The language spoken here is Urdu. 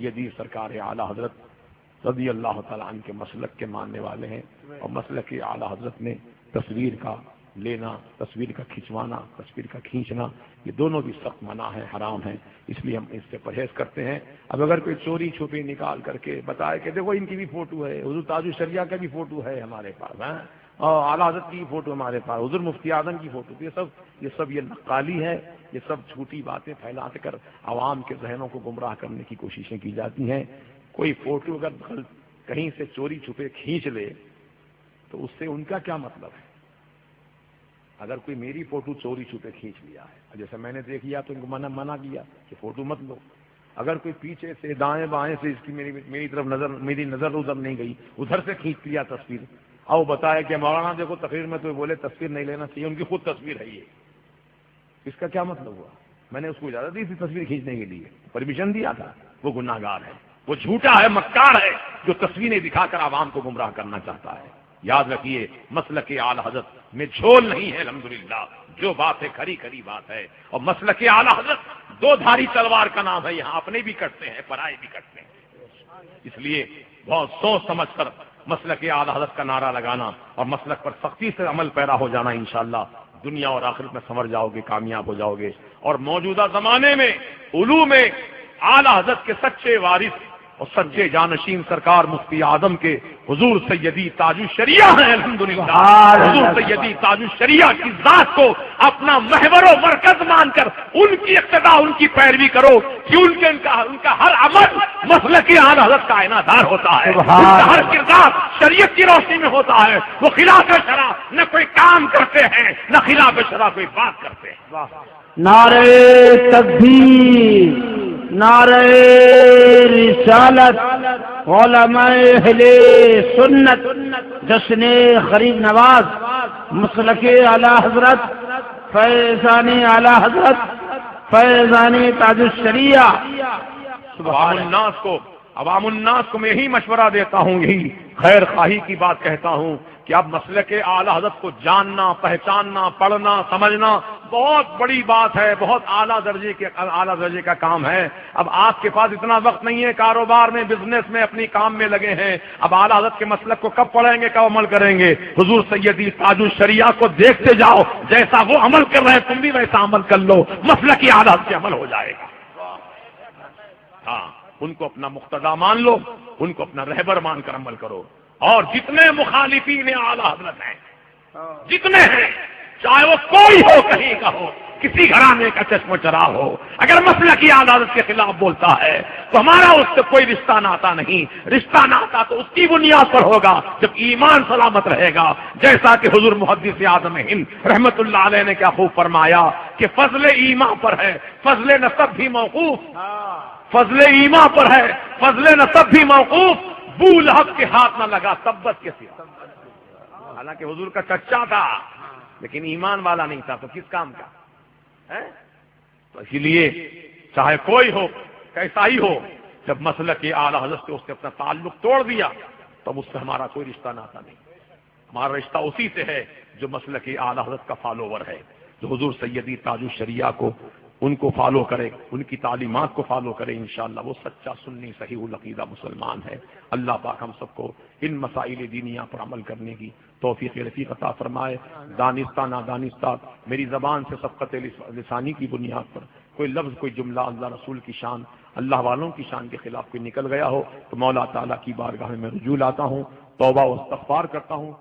یدی سرکار اعلیٰ حضرت رضی اللہ تعالیٰ عنہ کے مسلک کے ماننے والے ہیں، اور مسلک اعلیٰ حضرت نے تصویر کا لینا، تصویر کا کھنچوانا، تصویر کا کھینچنا، یہ دونوں بھی سخت منع ہے، حرام ہے، اس لیے ہم اس سے پرہیز کرتے ہیں۔ اب اگر کوئی چوری چھپی نکال کر کے بتائے کہ دیکھو ان کی بھی فوٹو ہے، حضور تاج الشریعہ کا بھی فوٹو ہے ہمارے پاس، اور اعلیٰ حضرت کی فوٹو ہمارے پاس، حضور مفتی اعظم کی فوٹو، یہ نقالی ہے، یہ سب جھوٹی باتیں پھیلا کر عوام کے ذہنوں کو گمراہ کرنے کی کوششیں کی جاتی ہیں۔ کوئی فوٹو اگر کہیں سے چوری چھپے کھینچ لے تو اس سے ان کا کیا مطلب ہے؟ اگر کوئی میری فوٹو چوری چھپے کھینچ لیا ہے، جیسے میں نے دیکھ لیا تو ان کو منع کیا کہ فوٹو مت لو۔ اگر کوئی پیچھے سے دائیں بائیں سے اس کی میری طرف میری نظر ادھر نہیں گئی، ادھر سے کھینچ لیا تصویر، اور بتایا کہ مولانا دیکھو تقریر میں تو بولے تصویر نہیں لینا چاہیے، ان کی خود تصویر ہے یہ، اس کا کیا مطلب ہوا؟ میں نے اس کو اجازت دی تھی تصویر کھینچنے کے لیے، پرمیشن دیا تھا، وہ گناہ گار ہے، وہ جھوٹا ہے، مکار ہے، جو تصویریں دکھا کر عوام کو گمراہ کرنا چاہتا ہے۔ یاد رکھیے مسلک اعلیٰ حضرت میں جھول نہیں ہے، الحمدللہ جو بات ہے کھری کھری بات ہے، اور مسلک اعلیٰ حضرت دو دھاری تلوار کا نام ہے، یہاں اپنے بھی کٹتے ہیں پرائے بھی کٹتے ہیں، اس لیے بہت سوچ سمجھ کر مسلک اعلیٰ حضرت کا نعرہ لگانا اور مسلک پر سختی سے عمل پیرا ہو جانا، انشاءاللہ دنیا اور آخرت میں سنور جاؤ گے، کامیاب ہو جاؤ گے۔ اور موجودہ زمانے میں علوم میں اعلیٰ حضرت کے سچے وارث اور سچے جانشین سرکار مفتی اعظم کے حضور سیدی تاج الشریعہ ہیں، الحمدللہ حضور سیدی تاج الشریعہ کی ذات کو اپنا محور و مرکز مان کر ان کی اقتداء، ان کی پیروی کرو کہ ان کا ہر عمل مسلک اعلیٰ حضرت کا عینادار ہوتا ہے، ان کا ہر کردار شریعت کی روشنی میں ہوتا ہے، وہ خلاف شرع نہ کوئی کام کرتے ہیں نہ خلاف شرع کوئی بات کرتے ہیں۔ نعرہ تکبیر، نعرہ رسالت، علماء اہل سنت، جشن غریب نواز، مسلک اعلیٰ حضرت، فیضان اعلیٰ حضرت، فیضان تاج الشریعہ۔ عوام الناس کو میں یہی مشورہ دیتا ہوں، یہی خیر خواہی کی بات کہتا ہوں کہ اب مسلک اعلیٰ حضرت کو جاننا، پہچاننا، پڑھنا، سمجھنا بہت بڑی بات ہے، بہت اعلیٰ درجے کا کام ہے۔ اب آپ کے پاس اتنا وقت نہیں ہے، کاروبار میں، بزنس میں، اپنی کام میں لگے ہیں، اب اعلیٰ حضرت کے مسلک کو کب پڑھیں گے، کب عمل کریں گے؟ حضور سیدی تاج الشریعہ کو دیکھتے جاؤ، جیسا وہ عمل کر رہے ہیں تم بھی ویسا عمل کر لو، مسلک اعلیٰ حضرت سے عمل ہو جائے گا۔ ہاں، ان کو اپنا مقتدا مان لو، ان کو اپنا رہبر مان کر عمل کرو، اور جتنے مخالفین اعلیٰ حضرت ہیں، جتنے ہیں، چاہے وہ کوئی ہو، کہیں کا ہو، کسی گھرانے کا چشم و چراغ ہو، اگر مسلک اعلیٰ حضرت کے خلاف بولتا ہے تو ہمارا اس سے کوئی رشتہ ناتا نہیں، رشتہ ناتا تو اس کی بنیاد پر ہوگا جب ایمان سلامت رہے گا، جیسا کہ حضور محدث اعظم ہند رحمت اللہ علیہ نے کیا خوب فرمایا کہ فضل ایمان پر ہے، فضل نسب بھی موقوف، فضل ایمان پر ہے، فضل نسب بھی موقوف، بو لہب کے ہاتھ نہ لگا تبت کے سوا۔ حالانکہ حضور کا چچا تھا لیکن ایمان والا نہیں تھا، تو کس کام کا ہے؟ تو اسی لیے چاہے کوئی ہو، کیسا ہی ہو، جب مسلک اعلیٰ حضرت سے اس نے اپنا تعلق توڑ دیا تب اس سے ہمارا کوئی رشتہ ناتا نہیں، ہمارا رشتہ اسی سے ہے جو مسلک اعلیٰ حضرت کا فالوور ہے، جو حضور سیدی تاج الشریعہ کو ان کو فالو کرے، ان کی تعلیمات کو فالو کرے، انشاءاللہ وہ سچا سنی صحیح العقیدہ مسلمان ہے۔ اللہ پاک ہم سب کو ان مسائل دینیہ پر عمل کرنے کی توفیق رفیق عطا فرمائے۔ دانستہ نادانستہ میری زبان سے سبقت لسانی کی بنیاد پر کوئی لفظ، کوئی جملہ اللہ رسول کی شان، اللہ والوں کی شان کے خلاف کوئی نکل گیا ہو تو مولا تعالیٰ کی بارگاہ میں رجوع لاتا ہوں، توبہ و استغفار کرتا ہوں۔